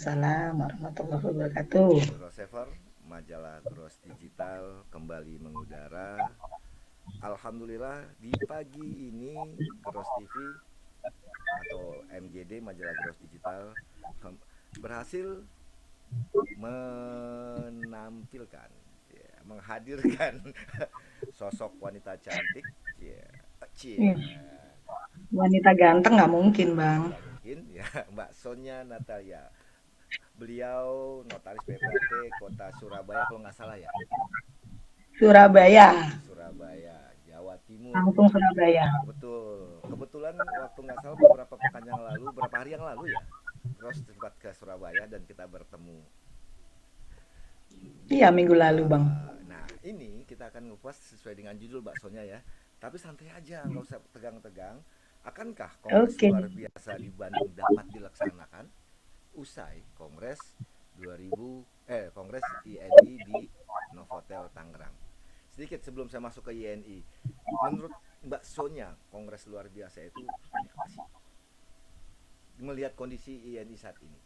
Waalaikumsalam warahmatullahi wabarakatuh. Grossever, majalah Gross Digital kembali mengudara. Alhamdulillah di pagi ini Gross TV atau MGD majalah Gross Digital berhasil menampilkan, ya, menghadirkan sosok wanita cantik, ya, cie, Ih, wanita ganteng nggak mungkin, Bang. nggak mungkin ya. Mbak Sonia Natalia. Beliau notaris PPAT Kota Surabaya kalau nggak salah ya. Surabaya, Surabaya, Jawa Timur. langsung Surabaya. Betul. Kebetulan waktu nggak salah beberapa pekan yang lalu, beberapa hari yang lalu ya, Cross sempat ke Surabaya dan kita bertemu. Iya, minggu lalu, Bang. Nah, ini kita akan ngupas sesuai dengan judul baksonya ya. Tapi santai aja, nggak usah tegang-tegang. Akankah Kongres Oke. luar biasa di Bandung dapat dilaksanakan usai Kongres INI di Novotel Tangerang? Sedikit sebelum saya masuk ke INI, menurut Mbak Sonya, Kongres luar biasa itu seperti apa sih? Melihat kondisi INI saat ini.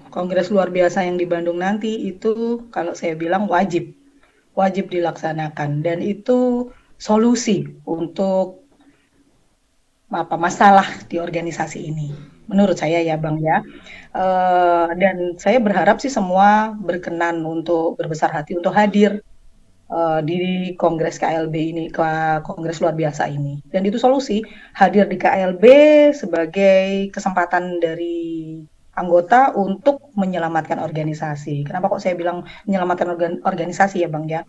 Kongres luar biasa yang di Bandung nanti itu kalau saya bilang wajib, wajib dilaksanakan dan itu solusi untuk apa masalah di organisasi ini. Menurut saya ya, Bang ya. Dan saya berharap sih semua berkenan untuk berbesar hati untuk hadir di Kongres KLB ini, ke Kongres luar biasa ini. Dan itu solusi, hadir di KLB sebagai kesempatan dari anggota untuk menyelamatkan organisasi. Kenapa kok saya bilang menyelamatkan organisasi ya Bang ya?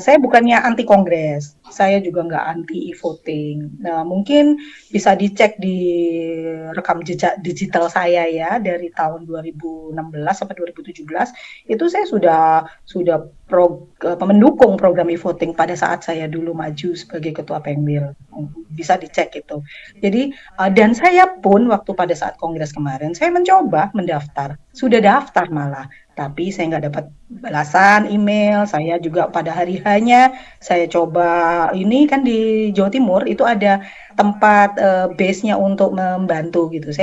Saya bukannya anti kongres, saya juga nggak anti e-voting. Nah, mungkin bisa dicek di rekam jejak digital saya ya dari tahun 2016 sampai 2017 itu saya sudah mendukung program e-voting pada saat saya dulu maju sebagai ketua Pengwil. Bisa dicek itu. Jadi dan saya pun waktu pada saat kongres kemarin saya mencoba mendaftar, sudah daftar malah, tapi saya nggak dapat balasan email. Saya juga pada hari hanya saya coba ini kan di Jawa Timur itu ada tempat base-nya untuk membantu gitu.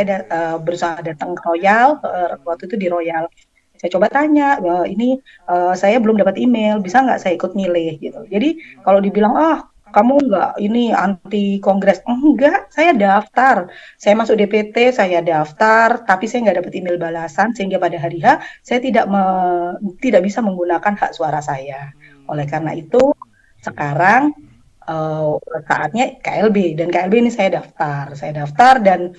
Berusaha datang ke Royal, waktu itu di Royal. Saya coba tanya, ini saya belum dapat email, bisa nggak saya ikut milih gitu. Jadi kalau dibilang, ah kamu nggak ini anti kongres, enggak, saya daftar, saya masuk DPT, saya daftar, tapi saya nggak dapat email balasan sehingga pada hari H saya tidak bisa menggunakan hak suara saya. Oleh karena itu, sekarang uh, saatnya KLB dan KLB ini saya daftar dan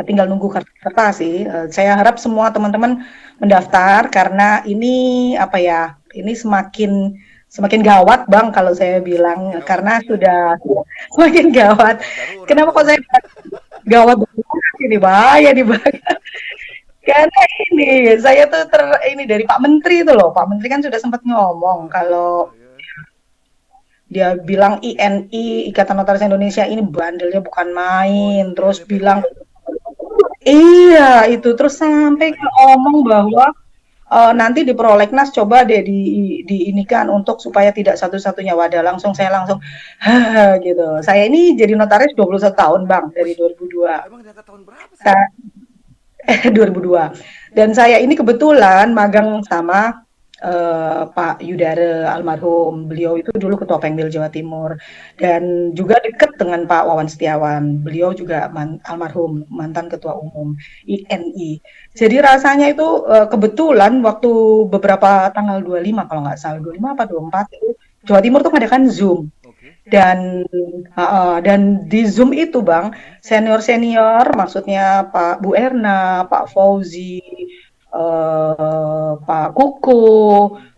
tinggal nunggu kertas sih. Saya harap semua teman-teman mendaftar karena ini apa ya? Ini semakin semakin gawat Bang kalau saya bilang Semakin gawat karena ya. sudah semakin gawat. Gawat darurat Kenapa tuh. kok saya gawat ini bahaya di karena ini saya tuh ini dari Pak Menteri itu loh. Pak Menteri kan sudah sempat ngomong Oh kalau iya ya. dia bilang INI, Ikatan Notaris Indonesia ini bandelnya bukan Oh main, itu dia terus DPT bilang ya. iya itu, Oh terus iya iya sampai lagi. ngomong bahwa nanti di prolegnas coba deh di ini kan untuk supaya tidak satu-satunya wadah langsung saya langsung hah gitu. Saya ini jadi notaris 21 tahun Bang dari Wih, 2002. emang dia tahun berapa sih? Sa 2002. Dan saya ini kebetulan magang sama Pak Yudara almarhum. Beliau itu dulu Ketua Pengwil Jawa Timur Oke. dan juga dekat dengan Pak Wawan Setiawan. Beliau juga almarhum mantan Ketua Umum INI. Jadi rasanya itu kebetulan waktu beberapa tanggal 25 kalau nggak salah 25 apa 24 itu Jawa Timur tuh ngadakan Zoom Oke. dan di Zoom itu Bang, senior-senior maksudnya Pak Bu Erna, Pak Fauzi, Pak Kuku,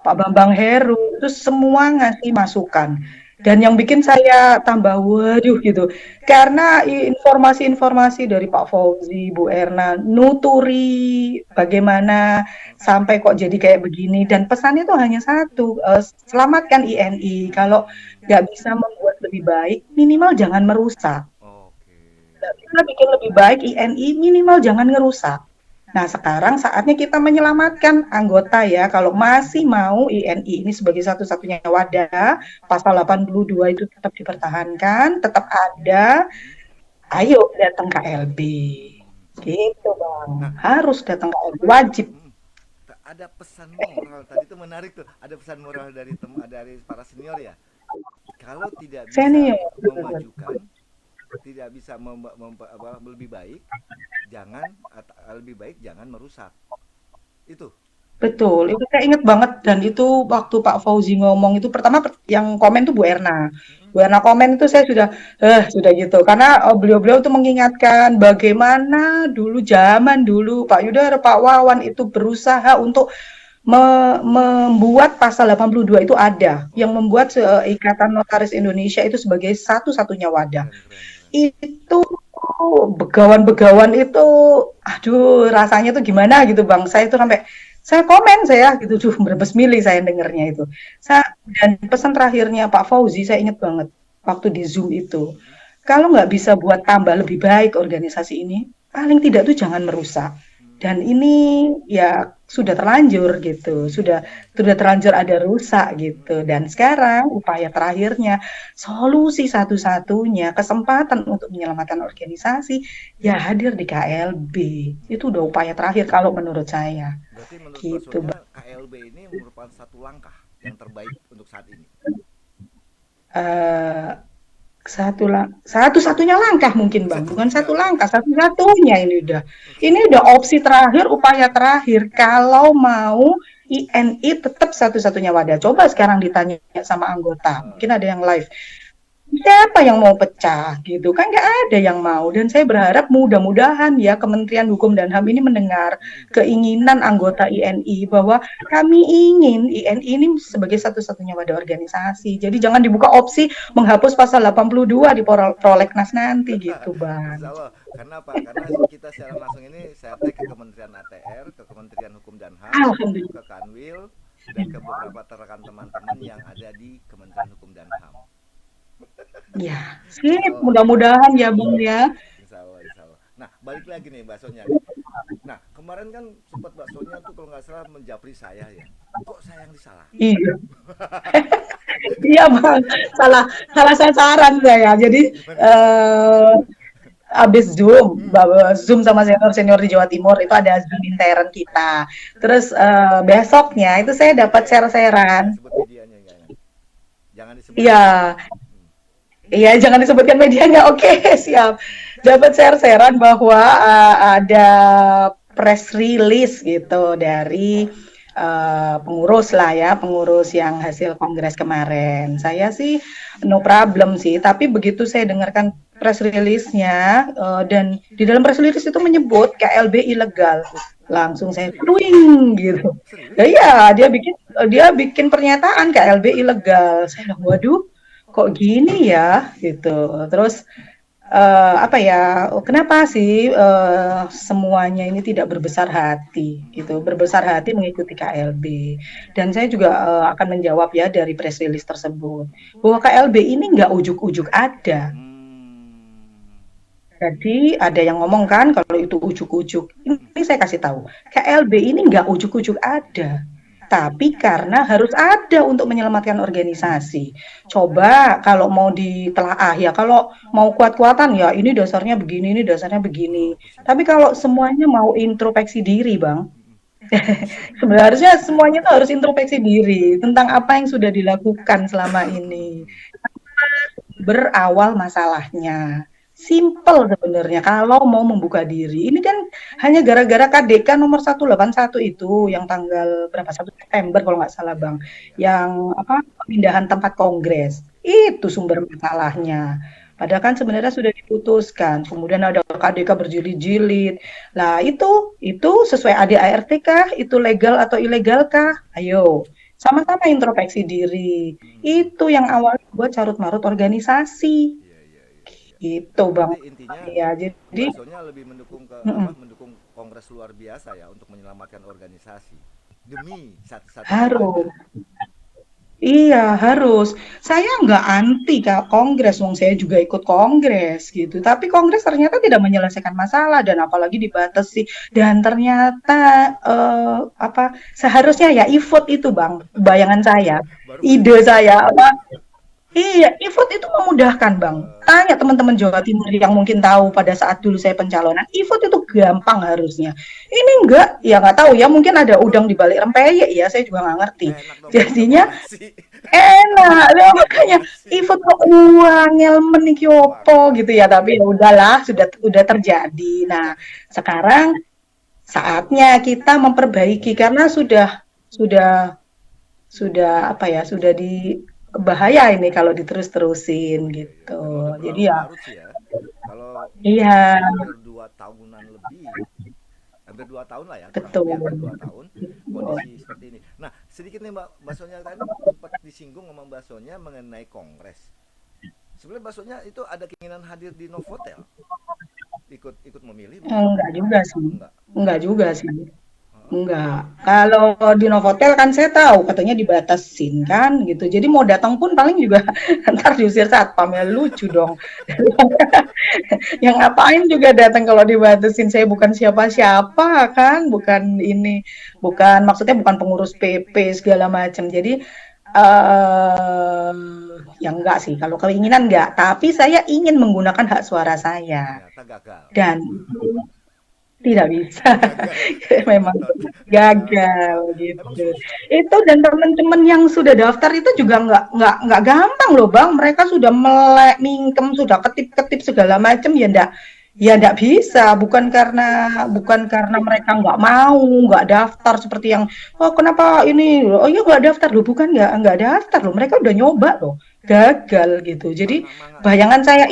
Pak Bambang Heru, itu semua ngasih masukan. Dan yang bikin saya tambah waduh gitu, karena informasi-informasi dari Pak Fauzi, Bu Erna, nuturi bagaimana sampai kok jadi kayak begini dan pesannya tuh hanya satu, selamatkan INI. Kalau nggak bisa membuat lebih baik, minimal jangan merusak. Oke. Nggak bisa bikin lebih baik INI, minimal jangan ngerusak. Nah, sekarang saatnya kita menyelamatkan anggota ya. Kalau masih mau INI ini sebagai satu-satunya wadah, pasal 82 itu tetap dipertahankan, tetap ada, ayo datang ke LB. Hmm. Gitu, Bang. Nah, Harus datang ke LB, tapi wajib. mm, ada pesan moral tadi itu menarik tuh. Ada pesan moral dari dari para senior ya. Kalau tidak bisa Senior. memajukan, tidak bisa lebih baik, lebih baik jangan merusak. Itu. Betul, itu saya inget banget dan itu waktu Pak Fauzi ngomong itu pertama yang komen tuh Bu Erna. Mm-mm. Bu Erna komen itu saya sudah gitu karena beliau-beliau tuh mengingatkan bagaimana dulu zaman dulu Pak Yudar, Pak Wawan itu berusaha untuk membuat pasal 82 itu ada yang Oh, membuat Ikatan Notaris Indonesia itu sebagai satu-satunya wadah. keren keren keren. Itu begawan-begawan itu, aduh rasanya tuh gimana gitu Bang. Saya tuh sampai saya komen saya gitu, duh berbes milih saya dengernya itu. Dan pesan terakhirnya Pak Fauzi saya ingat banget waktu di Zoom itu. Mm-mm. Kalau nggak bisa buat tambah lebih baik organisasi ini, paling tidak tuh jangan merusak. Dan Mm. ini ya sudah terlanjur gitu, Mm. sudah terlanjur ada rusak gitu. Mm-mm. Dan sekarang upaya terakhirnya, solusi satu-satunya, kesempatan untuk menyelamatkan organisasi, ya hadir di KLB. Itu udah upaya terakhir kalau menurut saya. Berarti menurut Mbak Gitu, Sonya Bang. KLB ini merupakan satu langkah yang terbaik untuk saat ini. Eh, satu-satunya langkah mungkin Bang, bukan Satu-satunya satu oke. langkah, satu-satunya ini udah. Oke. Ini udah opsi terakhir, upaya terakhir. Kalau mau INI tetap satu-satunya wadah. Coba sekarang ditanya sama anggota, mungkin ada yang live. Siapa yang mau pecah gitu kan nggak ada yang mau dan saya berharap mudah-mudahan ya Kementerian Hukum dan HAM ini mendengar Mm-mm. keinginan anggota INI bahwa kami ingin INI ini sebagai satu-satunya wadah organisasi jadi jangan dibuka opsi menghapus pasal 82 di prolegnas nanti gitu Insya Bang. Allah. Karena apa? Karena kita secara langsung ini saya tag ke Kementerian ATR, ke Kementerian Hukum dan HAM, Alhamdulillah ke Kanwil, dan ke beberapa rekan teman-teman yang ada di Kementerian Hukum dan HAM. ya sip Insya Allah. mudah-mudahan ya Bang ya. Insya Allah, insya Allah. Nah, balik lagi nih Mbak Sonya nih. Nah, kemarin kan sempat Mbak Sonya tuh kalau nggak salah menjapri saya ya. Kok saya yang disalahin? Iya. Iya Bang, salah salah sasaran saya. Jadi Gimana gimana? eh habis Zoom, Hmm, Zoom sama senior-senior di Jawa Timur itu ada Zoom intern kita. Terus besoknya itu saya dapat eh jangan share-sharean. sebut medianya enggak. Jangan disebutkan Iya, medianya. Hmm, iya jangan disebutkan medianya. Oke, siap. hmm, Dapat share-sharean bahwa ada press release gitu dari pengurus lah ya, pengurus yang hasil kongres kemarin. Saya sih no problem sih, tapi begitu saya dengarkan press release-nya dan di dalam press release itu menyebut KLB ilegal. Langsung saya serius? twing gitu. Ya Serius? iya, dia bikin pernyataan KLB ilegal. Saya bilang, waduh, kok gini ya gitu. Terus apa ya, kenapa sih semuanya ini tidak berbesar hati gitu, berbesar hati mengikuti KLB. Dan saya juga akan menjawab ya dari press release tersebut bahwa KLB ini nggak ujuk-ujuk ada. Hmm. Jadi ada yang ngomong kan kalau itu ujuk-ujuk. Ini saya kasih tahu, KLB ini nggak ujuk-ujuk ada. Tapi karena harus ada untuk menyelamatkan organisasi. Coba kalau mau ditelaah ya, kalau mau kuat-kuatan ya ini dasarnya begini, ini dasarnya begini. Apa sih? Tapi kalau semuanya mau introspeksi diri, Bang, Hmm. Apa sih? sebenarnya semuanya itu harus introspeksi diri tentang apa yang sudah dilakukan selama ini. Hmm. Berawal masalahnya. Simple sebenarnya kalau mau membuka diri. Ini kan hanya gara-gara KDK nomor 181 itu yang Hmm. tanggal berapa 1 September kalau nggak salah Ya Bang. ya ya. Yang apa pemindahan tempat kongres. Itu sumber masalahnya. Padahal kan sebenarnya sudah diputuskan. Kemudian ada KDK berjilid-jilid. Lah itu sesuai ADART kah? Itu legal atau ilegal kah? Ayo, sama-sama introspeksi diri. Hmm. Itu yang awalnya buat carut-marut organisasi. Iya iya iya iya. Gitu, Bang. Berarti intinya Ya, jadi Mbak Sonya lebih mendukung ke apa? mm-mm, Mendukung kongres luar biasa ya untuk menyelamatkan organisasi demi satu-satunya harus. wadah. Iya, harus. Saya nggak anti Kak kongres, wong saya juga ikut kongres gitu. Tapi kongres ternyata tidak menyelesaikan masalah dan apalagi dibatasi. Dan ternyata apa seharusnya ya e-vote itu, Bang. Bayangan saya, Baru mau ide ditanya saya itu. apa Iya, e-vote itu memudahkan, Bang. Eh, Tanya teman-teman Jawa Timur yang mungkin tahu pada saat dulu saya pencalonan, e-vote itu gampang harusnya. Ini enggak, ya nggak tahu ya, mungkin ada udang di balik rempeyek ya, saya juga nggak ngerti. enak dong kalau dapat Jadinya nasi. enak, lah Dapat makanya nasi. e-vote kok uang, ngelmen iki opo Makanya. gitu ya, tapi ya udahlah, sudah terjadi. Nah, Nah, sekarang saatnya kita memperbaiki karena sudah sudah apa ya, sudah di bahaya ini kalau diterus-terusin iya, iya. gitu. Memang udah Jadi ya berlarut-larut sih ya. Kalau iya, hampir 2 tahunan lebih, hampir 2 tahun lah ya, kurang lebih hampir betul. 2 tahun kondisi seperti ini. Nah, sedikit nih Mbak Sonya tadi sempat disinggung sama Mbak Sonya mengenai kongres. Sebenarnya Mbak Sonya itu ada keinginan hadir di Novotel, ikut ikut memilih begitu? Enggak juga sih. Enggak. Enggak juga sih. Heeh. Enggak. Kalau di Novotel kan saya tahu katanya dibatasin kan gitu. Jadi mau datang pun paling juga ntar diusir satpam ya lucu dong. Yang ngapain juga datang kalau dibatasin saya bukan siapa-siapa kan, bukan ini, bukan maksudnya bukan pengurus PP segala macam. Jadi ya enggak sih, kalau keinginan enggak, tapi saya ingin menggunakan hak suara saya Ternyata gagal. dan tidak bisa. Gagal. Memang Gatot. gagal Emang gitu. susah. Itu dan teman-teman yang sudah daftar itu juga nggak gampang loh Bang. Mereka sudah melek, mingkem, sudah ketip-ketip segala macam ya ndak bisa. Bukan karena mereka nggak mau, nggak daftar seperti yang oh kenapa ini? Oh iya nggak daftar loh, bukan nggak daftar loh. Mereka udah nyoba loh, gagal gitu. Jadi Manga-manga ya. bayangan saya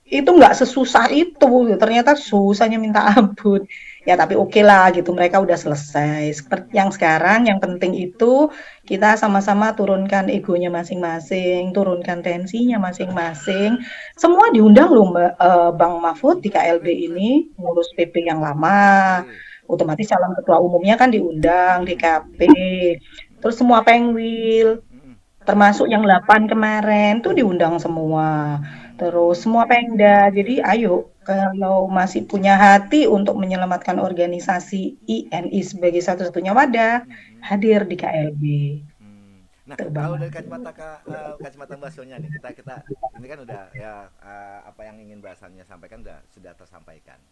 itu nggak sesusah itu, ternyata susahnya minta ampun. Ya tapi oke lah gitu, mereka udah selesai. Seperti yang sekarang, yang penting itu kita sama-sama turunkan egonya masing-masing, turunkan tensinya masing-masing. Semua diundang loh Bang Mahfud di KLB ini, ngurus PP yang lama. Oke. Otomatis calon ketua umumnya kan diundang, Mm-mm. DKP. Terus semua pengwil, Mm-mm. termasuk yang 8 kemarin tuh diundang semua. Terus Hmm. semua Pemda. Jadi ayo kalau masih punya hati untuk menyelamatkan organisasi INI sebagai satu-satunya wadah, Mm-mm. hadir di KLB. Hmm. Nah, Tuh Bang. kalau dari kacamata Mbak Sonya nih, kita kita ini kan udah ya apa yang ingin bahasannya sampaikan sudah tersampaikan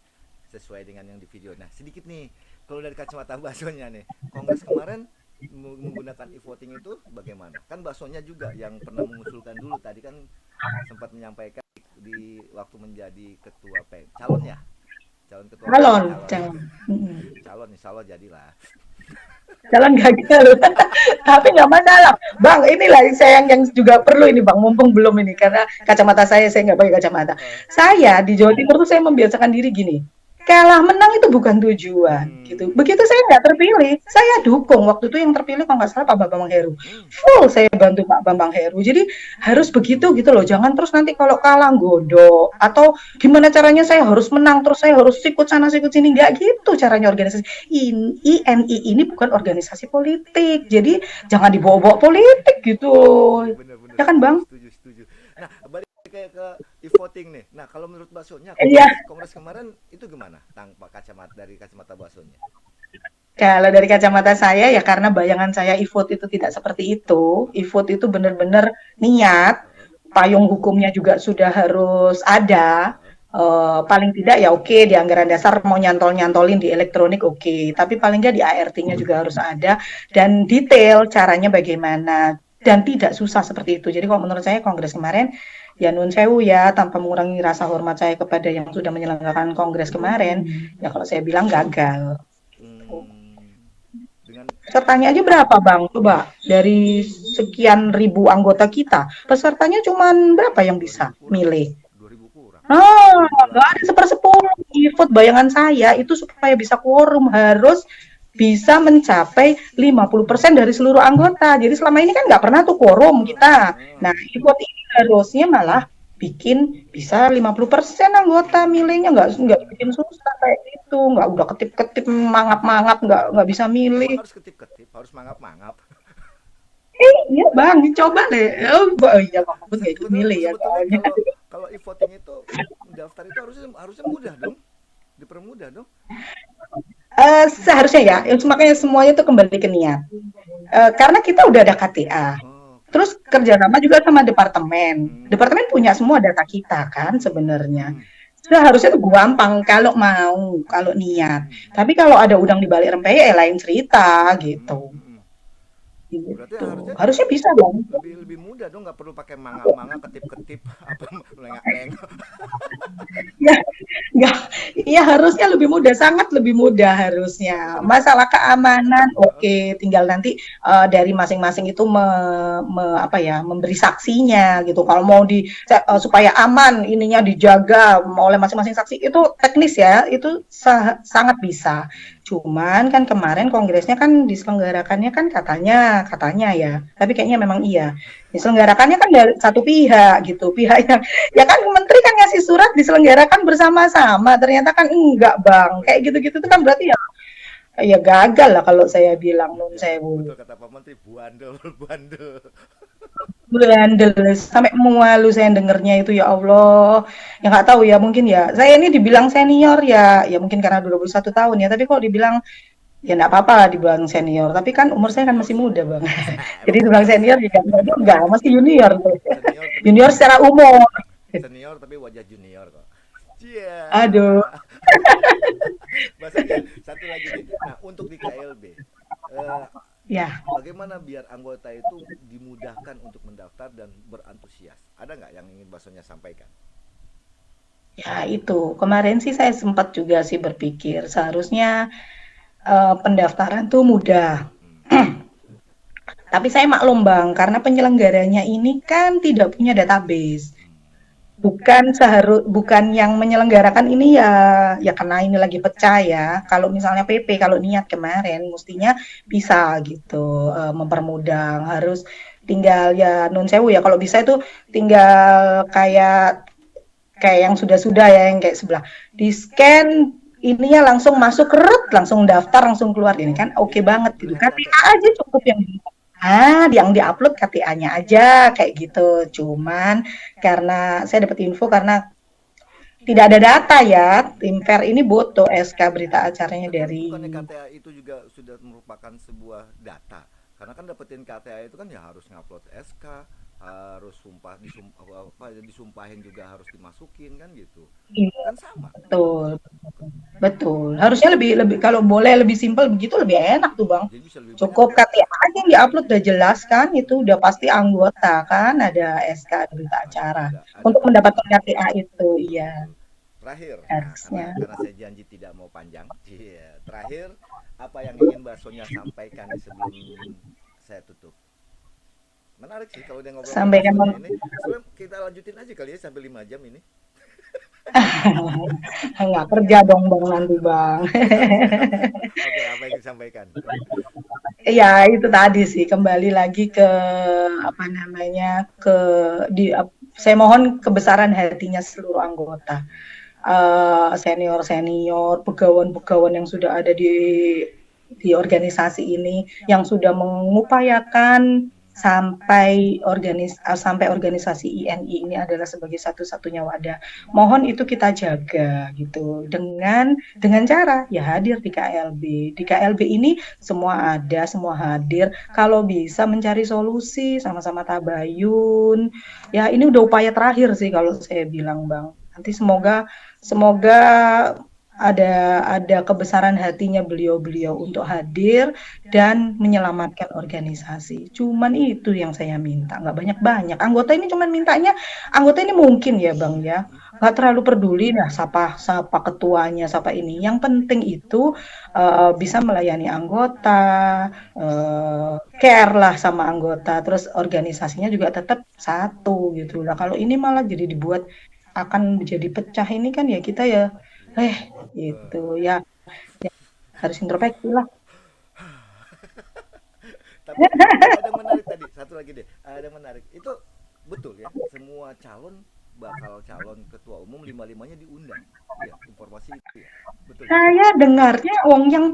sesuai dengan yang di video. Nah, sedikit nih, kalau dari kacamata Mbak Sonya nih, Kongres kemarin menggunakan e-voting itu bagaimana? Kan Mbak Sonya juga yang pernah mengusulkan dulu tadi kan sempat menyampaikan di waktu menjadi ketua calon ya, calon ketua Calon, calon calon. Mm-mm. calon insya Allah jadilah. Calon gagal. Tapi nggak masalah. Bang, inilah saya yang juga perlu ini Bang, mumpung belum ini. Karena kacamata saya nggak pakai kacamata. Eh, Saya di Jawa Timur tuh saya membiasakan diri gini, kalah menang itu bukan tujuan gitu. hmm, Begitu saya nggak terpilih, saya dukung. Waktu itu yang terpilih kalau nggak salah Pak Bambang Heru. hmm, Full saya bantu Pak Bambang Heru. Jadi harus begitu gitu loh. Jangan terus nanti kalau kalah godok atau gimana caranya saya harus menang terus saya harus sikut sana sikut sini. Nggak gitu caranya organisasi. INI ini bukan organisasi politik. Jadi jangan dibawa-bawa politik gitu. bener-bener Ya kan setuju Bang? setuju setuju. Nah, balik ke e-voting nih. Nah, kalau menurut baksonya Iya. kongres kemarin itu gimana? Tanpa kacamata dari kacamata baksonya. Kalau dari kacamata saya ya karena bayangan saya e-vote itu tidak seperti itu. E-vote itu benar-benar niat, Heeh, payung hukumnya juga sudah harus ada. heeh. Paling tidak ya oke di anggaran dasar mau nyantol-nyantolin di elektronik oke, tapi paling nggak di ART-nya juga harus ada dan detail caranya bagaimana dan tidak susah seperti itu. Jadi kalau menurut saya kongres kemarin ya nun sewu ya tanpa mengurangi rasa hormat saya kepada yang sudah menyelenggarakan kongres kemarin, ya kalau saya bilang gagal. Hmm, dengan Pesertanya aja berapa Bang? Coba dari sekian ribu anggota kita, pesertanya cuma berapa yang bisa 2000 kurang. milih? 2000 kurang. Nggak ada 2008. sepersepuluh. E-vote bayangan saya itu supaya bisa quorum harus bisa mencapai 50% dari seluruh anggota. Jadi selama ini kan nggak pernah tuh quorum Heeh, kita. Nah, heeh. e-vote ini harusnya malah bikin bisa 50% anggota milihnya nggak bikin susah kayak gitu, nggak udah ketip-ketip mangap-mangap nggak bisa milih. Memang harus ketip-ketip, harus mangap-mangap. Iya Bang, coba deh. Oh iya Bang Puput nggak ikut Sebetulnya milih ya sebetulnya soalnya. kalau kalau e-voting itu daftar itu harusnya harusnya mudah dong. Dipermudah dong. Seharusnya ya, makanya semuanya tuh kembali ke niat. Karena kita udah ada KTA, Oh, oke. Terus kerjasama juga sama departemen. Hmm. Departemen punya semua data kita kan sebenarnya. Hmm. Seharusnya tuh gampang kalau mau, kalau niat. Hmm. Tapi kalau ada udang di balik rempeyek ya lain cerita Hmm. gitu. Hmm. Berarti Gitu. harusnya Harusnya bisa dong. lebih lebih mudah dong, nggak perlu pakai manga-manga, ketip-ketip, apa, lengak-lengok. Ya, ya, ya harusnya lebih mudah, sangat lebih mudah harusnya. Karena kan, Masalah keamanan, heeh, oke, tinggal nanti dari masing-masing itu apa ya, memberi saksinya gitu. Kalau mau supaya aman, ininya dijaga oleh masing-masing saksi itu teknis ya, itu sangat bisa. Cuman kan kemarin kongresnya kan diselenggarakannya kan katanya ya, tapi kayaknya memang iya. Diselenggarakannya kan dari satu pihak gitu, pihak yang ya kan menteri kan ngasih surat diselenggarakan bersama-sama, ternyata kan enggak bang, kayak gitu-gitu tuh kan berarti ya ya gagal lah kalau saya bilang nun ya sewu. betul kata Pak Menteri, buandel buandel. Bandel sampai mualu saya dengernya itu ya Allah. Ya nggak tahu ya mungkin ya. Saya ini dibilang senior ya, ya mungkin karena 21 tahun ya. Tapi kok dibilang ya nggak apa-apa lah dibilang senior. Tapi kan umur saya kan Senior masih sih. muda bang. Jadi Emang dibilang bener sih. senior juga enggak, masih junior. Senior tapi Junior wajah, secara umur. senior tapi wajah junior kok. Cia. Aduh, Mas Agil, satu lagi nih. Nah, untuk di KLB, ya. bagaimana biar anggota itu dimudahkan untuk mendaftar dan berantusias? Ada nggak yang ingin Mbak Sonya sampaikan? Ya itu, kemarin sih saya sempat juga sih berpikir seharusnya pendaftaran tuh mudah. Hmm. Tapi saya maklum Bang, karena penyelenggaranya ini kan tidak punya database. Bukan yang menyelenggarakan ini ya ya karena ini lagi pecah ya. Kalau misalnya PP kalau niat kemarin mestinya bisa gitu mempermudah. Harus tinggal ya nun sewu ya kalau bisa itu tinggal kayak kayak yang sudah-sudah ya yang kayak sebelah di scan ininya langsung masuk keret langsung daftar langsung keluar ini Oh, kan oke mirip banget gitu melihat KTA KTA. aja cukup yang diupload KTA-nya aja kayak gitu cuman karena saya dapat info karena tidak ada data ya tim fair ini butuh SK berita acaranya Tapi dari bukannya KTA itu juga sudah merupakan sebuah data? Karena kan dapetin KTA itu kan ya harus ngupload SK, harus disumpahin juga harus dimasukin kan gitu. Kan sama. betul betul harusnya lebih lebih kalau boleh lebih simpel begitu lebih enak tuh bang. Jadi bisa lebih banyak Cukup ya. KTA aja yang diupload udah jelas kan, itu udah pasti anggota kan, ada SK ada berita acara Ada untuk KTA. mendapatkan KTA itu, Betul, iya betul. Terakhir, nah harusnya. karena saya janji tidak mau panjang. Iya, terakhir apa yang ingin Mbak Sonya sampaikan nih sebelum saya tutup? Menarik sih kalau dia ngobrol sama Mbak Sampaikan Sonya ini. Sebenarnya kita lanjutin aja kali ya sampai 5 jam ini. nggak kerja dong bang nanti bang. Siap, siap. Oke, apa yang disampaikan? Ya itu tadi sih kembali lagi ke apa namanya ke di saya mohon kebesaran hatinya seluruh anggota senior senior pegawai-pegawai yang sudah ada di organisasi ini yang sudah mengupayakan sampai organisasi INI ini adalah sebagai satu-satunya wadah. Mohon itu kita jaga gitu dengan cara ya hadir di KLB. Di KLB ini semua ada, semua hadir. Kalau bisa mencari solusi sama-sama tabayun. Ya ini udah upaya terakhir sih kalau saya bilang Bang. Nanti semoga semoga ada kebesaran hatinya beliau-beliau untuk hadir dan menyelamatkan organisasi. Cuman itu yang saya minta, nggak banyak-banyak. Anggota ini cuman mintanya, anggota ini mungkin ya Bang ya, nggak terlalu peduli lah siapa siapa ketuanya, siapa ini. Yang penting itu bisa melayani anggota, care lah sama anggota, terus organisasinya juga tetap satu gitu lah. Kalau ini malah jadi dibuat akan menjadi pecah ini kan ya kita ya gitu ya harus introspeksi lah. Tapi ada yang menarik tadi, satu lagi deh. Ada yang menarik. Itu betul ya, semua calon bakal calon ketua umum lima-limanya diundang. Iya, informasi itu ya. Betul ya? Saya dengarnya wong yang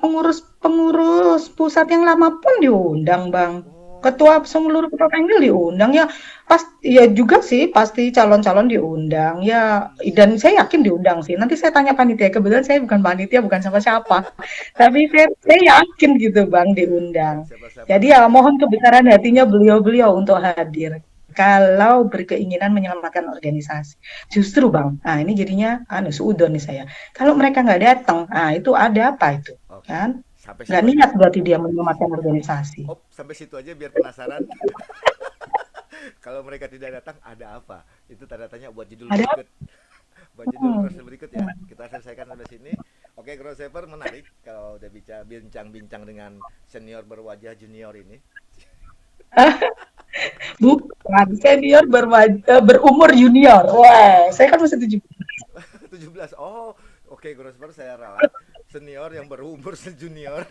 pengurus-pengurus pusat yang lama pun diundang, Bang. ketua seluruh ketua Penggil diundang ya, pas ya juga sih pasti calon-calon diundang ya, Hmm, dan saya yakin diundang sih. Nanti saya tanya panitia, kebetulan saya bukan panitia, bukan siapa-siapa, tapi saya yakin gitu Bang bukan diundang. siapa-siapa Jadi ya tapi mohon kebesaran hatinya beliau-beliau untuk hadir. Kalau berkeinginan menyelamatkan organisasi, justru Bang, nah ini jadinya suudon nih saya. Kalau mereka nggak datang, nah itu ada apa itu, oke. kan? Sampai Nggak situ niat aja. berarti dia menyelamatkan organisasi. Oh, sampai situ aja biar penasaran. Kalau mereka tidak datang ada apa? Itu tanda tanya buat judul Ada berikut. Buat judul Hmm. cross berikut ya. Kita selesaikan sampai sini. Oke, crossover menarik kalau udah bincang-bincang dengan senior berwajah junior ini. Bukan, senior berumur junior. Wah, saya kan masih 17. 17. Oh, oke, crossover saya ralat. Senior yang berumur sejunior.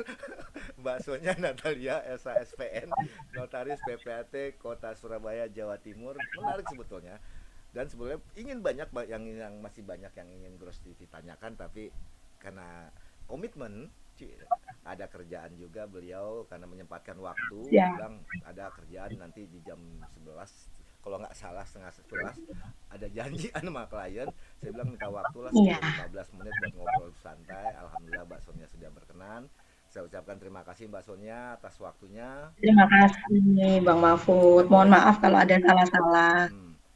Baksonya Natalia SASPN, Notaris PPAT Kota Surabaya Jawa Timur. Menarik sebetulnya. Dan sebetulnya ingin banyak yang masih banyak yang ingin Gross TV tanyakan, tapi karena komitmen, ada kerjaan juga beliau karena menyempatkan waktu, Ya, bilang ada kerjaan nanti di jam 11, kalau nggak salah setengah 11 ada janji sama klien. Saya bilang minta waktu lah iya. 10-15 menit buat ngobrol santai. Alhamdulillah Mbak Sonia sudah berkenan. Saya ucapkan terima kasih Mbak Sonia atas waktunya. Terima kasih Bang Mahfud. Dan Mohon koreksi, maaf kalau ada salah-salah.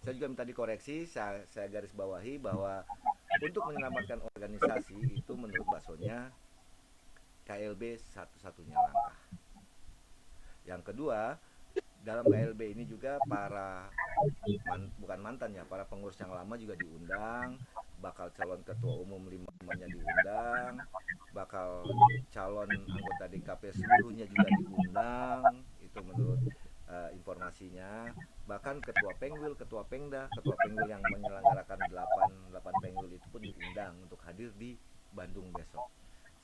saya juga minta dikoreksi, saya garis bawahi bahwa untuk menyelamatkan organisasi itu menurut Mbak Sonia KLB satu-satunya langkah. Yang kedua, dalam KLB ini juga para bukan mantan ya, para pengurus yang lama juga diundang, bakal calon ketua umum limanya diundang, bakal calon anggota DKP seluruhnya juga diundang, itu menurut informasinya. Bahkan ketua Pengwil, ketua Pengda, ketua Pengwil yang menyelenggarakan 8 Pengwil itu pun diundang untuk hadir di Bandung besok.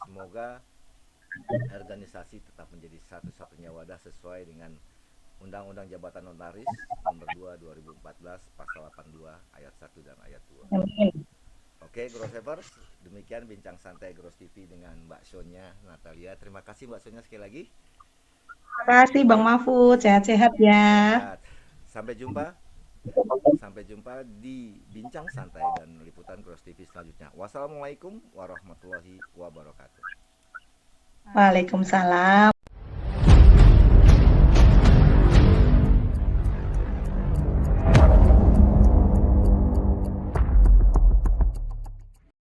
Semoga organisasi tetap menjadi satu-satunya wadah sesuai dengan Undang-Undang Jabatan Notaris Nomor 2 2014 Pasal 82 ayat 1 dan ayat 2. Amin. Oke, Grossevers, demikian bincang santai Gross TV dengan Mbak Sonia Natalia. Terima kasih Mbak Sonia sekali lagi. Terima kasih Bang Mahfud. Sehat-sehat ya. Sehat. Sampai jumpa. Sampai jumpa di bincang santai dan liputan Gross TV selanjutnya. Wassalamualaikum warahmatullahi wabarakatuh. Waalaikumsalam.